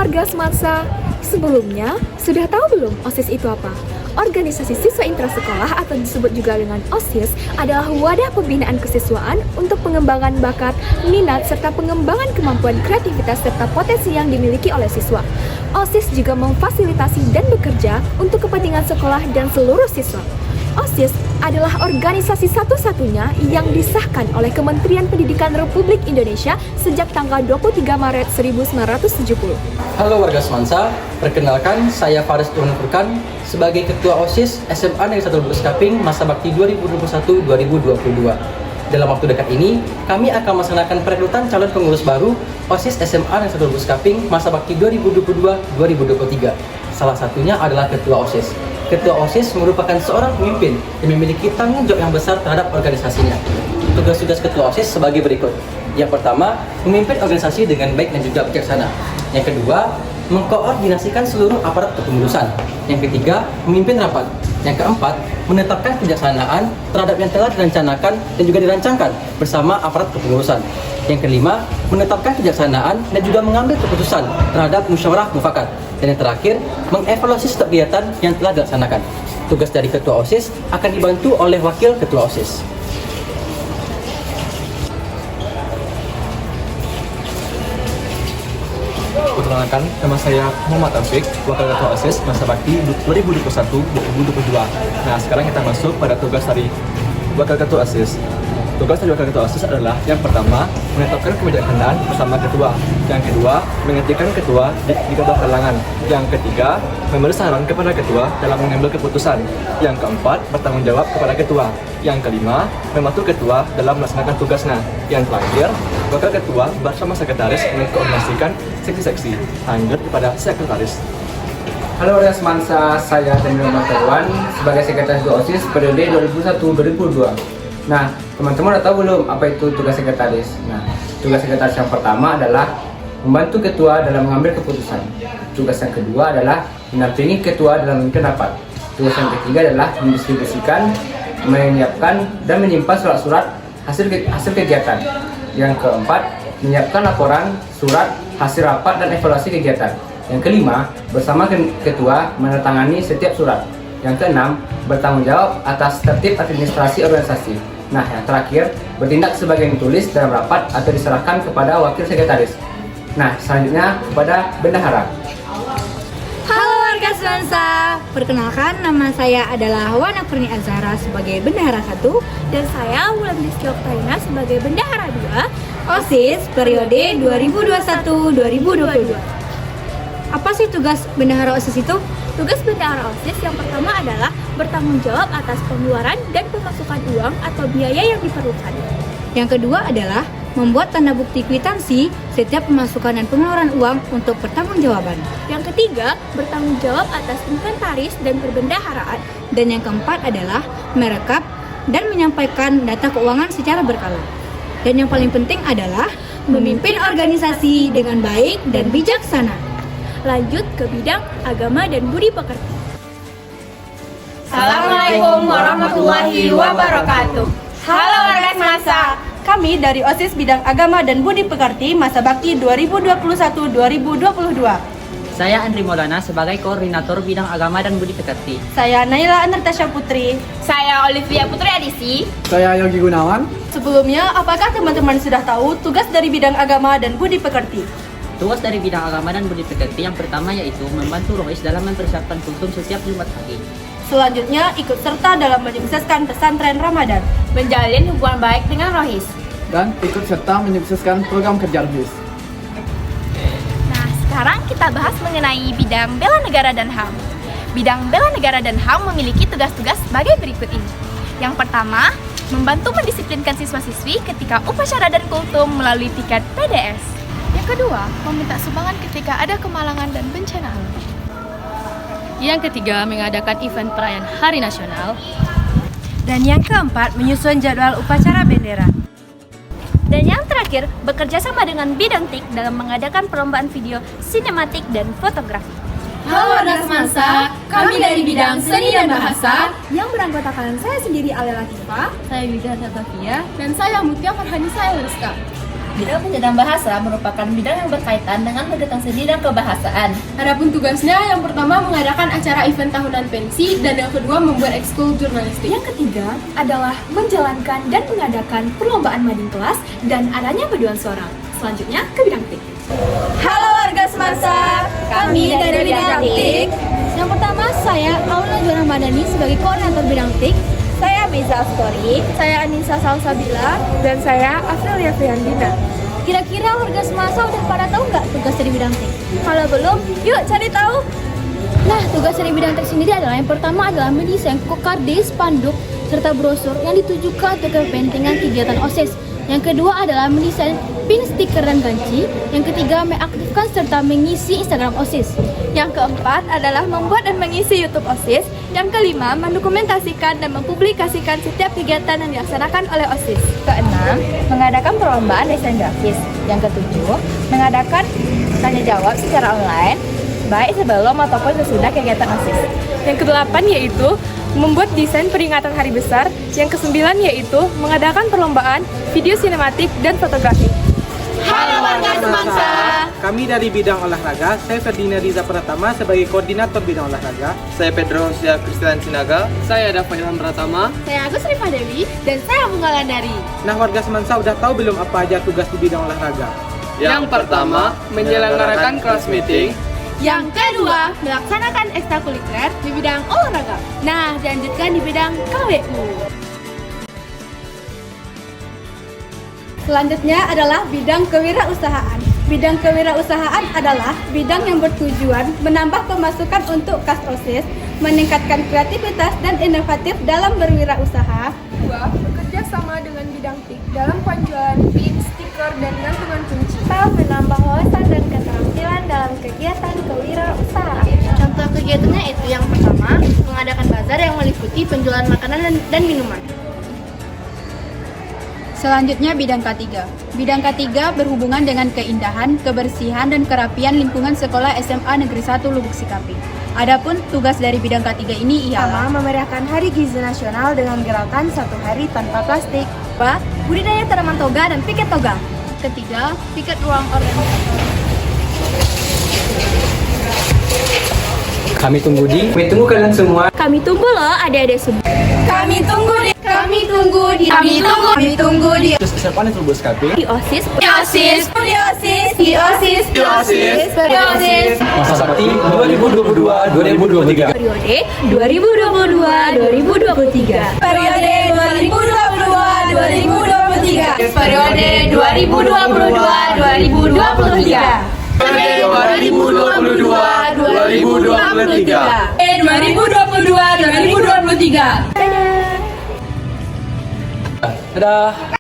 warga Semansa, sebelumnya sudah tahu belum OSIS itu apa? Organisasi Siswa Intrasekolah atau disebut juga dengan OSIS adalah wadah pembinaan kesiswaan untuk pengembangan bakat, minat, serta pengembangan kemampuan kreativitas serta potensi yang dimiliki oleh siswa. OSIS juga memfasilitasi dan bekerja untuk kepentingan sekolah dan seluruh siswa. OSIS adalah organisasi satu-satunya yang disahkan oleh Kementerian Pendidikan Republik Indonesia sejak tanggal 23 Maret 1970. Halo warga Semansa, perkenalkan saya Faris Tuhan Furkan sebagai Ketua OSIS SMA Negeri 1 Lubuk Kaping masa bakti 2021-2022. Dalam waktu dekat ini, kami akan melaksanakan perekrutan calon pengurus baru OSIS SMA Negeri 1 Lubuk Kaping masa bakti 2022-2023. Salah satunya adalah Ketua OSIS. Ketua OSIS merupakan seorang pemimpin yang memiliki tanggung jawab yang besar terhadap organisasinya. Tugas-tugas Ketua OSIS sebagai berikut. Yang pertama, memimpin organisasi dengan baik dan juga bijaksana. Yang kedua, mengkoordinasikan seluruh aparat kepengurusan. Yang ketiga, memimpin rapat. Yang keempat, menetapkan kebijaksanaan terhadap yang telah direncanakan dan juga dirancangkan bersama aparat kepengurusan. Yang kelima, menetapkan kebijaksanaan dan juga mengambil keputusan terhadap musyawarah mufakat. Dan yang terakhir, mengevaluasi setiap kegiatan yang telah dilaksanakan. Tugas dari Ketua OSIS akan dibantu oleh Wakil Ketua OSIS. Perkenalkan, nama saya Muhammad Taufik, Wakil Ketua OSIS masa bakti 2021-2022. Nah, sekarang kita masuk pada tugas dari Wakil Ketua OSIS. Tugas dari Wakil Ketua OSIS adalah yang pertama, menetapkan kebijaksanaan bersama ketua. Yang kedua, menghentikan ketua jika berhalangan. Yang ketiga, memberi saran kepada ketua dalam mengambil keputusan. Yang keempat, bertanggung jawab kepada ketua. Yang kelima, membantu ketua dalam melaksanakan tugasnya. Yang terakhir, Wakil Ketua bersama sekretaris mengkoordinasikan seksi-seksi. Lanjut kepada sekretaris. Halo warga Semansa, saya Daniel Matawan sebagai Sekretaris OSIS periode 2001-2002. Nah, teman-teman udah tahu belum apa itu tugas sekretaris? Nah, tugas sekretaris yang pertama adalah membantu ketua dalam mengambil keputusan. Tugas yang kedua adalah mendampingi ketua dalam memimpin rapat. Tugas yang ketiga adalah mendistribusikan, menyiapkan, dan menyimpan surat-surat hasil kegiatan. Yang keempat, menyiapkan laporan, surat, hasil rapat, dan evaluasi kegiatan. Yang kelima, bersama ketua menandatangani setiap surat. Yang keenam, bertanggung jawab atas tertib administrasi organisasi. Nah, yang terakhir, bertindak sebagai yang ditulis dalam rapat atau diserahkan kepada wakil sekretaris. Nah, selanjutnya kepada bendahara. Halo warga Semansa, perkenalkan nama saya adalah Wana Kurni Azhara sebagai Bendahara 1 Dan saya Wulan Rizky Oktaina sebagai Bendahara 2 OSIS periode 2021-2022. Apa sih tugas Bendahara OSIS itu? Tugas bendahara OSIS yang pertama adalah bertanggung jawab atas pengeluaran dan pemasukan uang atau biaya yang diperlukan. Yang kedua adalah membuat tanda bukti kwitansi setiap pemasukan dan pengeluaran uang untuk pertanggungjawaban. Yang ketiga, bertanggung jawab atas inventaris dan perbendaharaan. Dan yang keempat adalah merekap dan menyampaikan data keuangan secara berkala. Dan yang paling penting adalah memimpin organisasi dengan baik dan bijaksana. Lanjut ke bidang agama dan budi pekerti. Assalamualaikum warahmatullahi wabarakatuh. Halo warga Semansa, kami dari OSIS bidang agama dan budi pekerti masa bakti 2021-2022. Saya Andri Maulana sebagai koordinator bidang agama dan budi pekerti. Saya Naila Anartasya Putri. Saya Olivia Putri Adisi. Saya Yogi Gunawan. Sebelumnya, apakah teman-teman sudah tahu tugas dari bidang agama dan budi pekerti? Tugas dari bidang agama dan budi pekerti yang pertama yaitu membantu Rois dalam mempersiapkan kultum setiap Jumat pagi. Selanjutnya, ikut serta dalam menyukseskan pesantren Ramadan, Menjalin hubungan baik dengan Rohis. Dan ikut serta menyukseskan program kerja RBIS. Nah, sekarang kita bahas mengenai bidang bela negara dan HAM. Bidang bela negara dan HAM memiliki tugas-tugas sebagai berikut ini. Yang pertama, membantu mendisiplinkan siswa-siswi ketika upacara dan kultum melalui tiket PDS. Yang kedua, meminta sumbangan ketika ada kemalangan dan bencana alam. Yang ketiga, mengadakan event perayaan Hari Nasional. Dan yang keempat, menyusun jadwal upacara bendera. Dan yang terakhir, bekerja sama dengan bidang TIK dalam mengadakan perlombaan video, sinematik, dan fotografi. Halo warga Semansa, kami dari bidang seni dan bahasa Yang beranggotakan saya sendiri Alia Latifah, Saya Widya Satavia. dan saya Mutia Farhanisa Rizka. Bidang pendidikan bahasa merupakan bidang yang berkaitan dengan kegiatan seni dan kebahasaan. Adapun tugasnya yang pertama mengadakan acara event tahunan pensi dan yang kedua membuat ekskul jurnalistik. Yang ketiga adalah menjalankan dan mengadakan perlombaan mading kelas dan adanya paduan suara. Selanjutnya ke bidang TIK. Halo warga Semansa, kami dari bidang TIK. Yang pertama, saya Aula Juwana Madani sebagai koordinator bidang TIK. Saya Meza Astori, saya Anissa Salsabila, Dan saya Afrilia Fiandina. Kira-kira warga Semasa udah pada tahu nggak tugas dari bidang TIK? kalau belum, yuk cari tahu. Nah, tugas dari bidang TIK sendiri adalah yang pertama adalah mendesain kokarde, spanduk, serta brosur yang ditujukan untuk kepentingan kegiatan OSIS. Yang kedua adalah mendesain pin, stiker, dan ganci. Yang ketiga, mengaktifkan serta mengisi Instagram OSIS. Yang keempat adalah membuat dan mengisi YouTube OSIS. Yang kelima, mendokumentasikan dan mempublikasikan setiap kegiatan yang dilaksanakan oleh OSIS. Keenam, mengadakan perlombaan desain grafis. Yang ketujuh, mengadakan tanya jawab secara online, baik sebelum ataupun sesudah kegiatan OSIS. Yang kedelapan yaitu membuat desain peringatan hari besar. Yang kesembilan yaitu mengadakan perlombaan video sinematik dan fotografi. Halo warga Semangsa. Kami dari bidang olahraga, saya Ferdinand Riza Pratama sebagai koordinator bidang olahraga. Saya Pedro Hosea Kristian Sinaga. Saya Dafa Ilham Pratama. Saya Agus Rifah Dewi dan saya Bunga Landari. Nah, warga Semansa udah tahu belum apa aja tugas di bidang olahraga? Yang pertama, menyelenggarakan kelas meeting. Yang kedua, melaksanakan ekstrakurikuler di bidang olahraga. Nah, dilanjutkan di bidang KWU. Selanjutnya adalah bidang kewirausahaan. Bidang kewirausahaan adalah bidang yang bertujuan menambah pemasukan untuk kas OSIS, meningkatkan kreativitas dan inovatif dalam berwirausaha. Kedua, bekerja sama dengan bidang TIK dalam penjualan pin, stiker, dan gantungan kunci. Menambah wawasan dan keterampilan dalam kegiatan kewirausahaan. Contoh kegiatannya itu yang pertama, mengadakan bazar yang meliputi penjualan makanan dan minuman. Selanjutnya bidang K3. Bidang K3 berhubungan dengan keindahan, kebersihan, dan kerapian lingkungan sekolah SMA Negeri 1 Lubuk Sikaping. Adapun tugas dari bidang K3 ini ialah Memeriahkan Hari Gizi Nasional dengan gerakan 1 hari tanpa plastik. Budidaya tanaman toga dan piket toga. ketiga, piket ruang organisasi. Kami tunggu kalian semua. Kami tunggu loh adik-adik semua. Kami tunggu di SMA Negeri Lubuk Sikaping. Di OSIS, Masa Bakti 2022-2023. periode 2022-2023. Periode 2022-2023. Periode 2022-2023. 2022-2023. Dadah.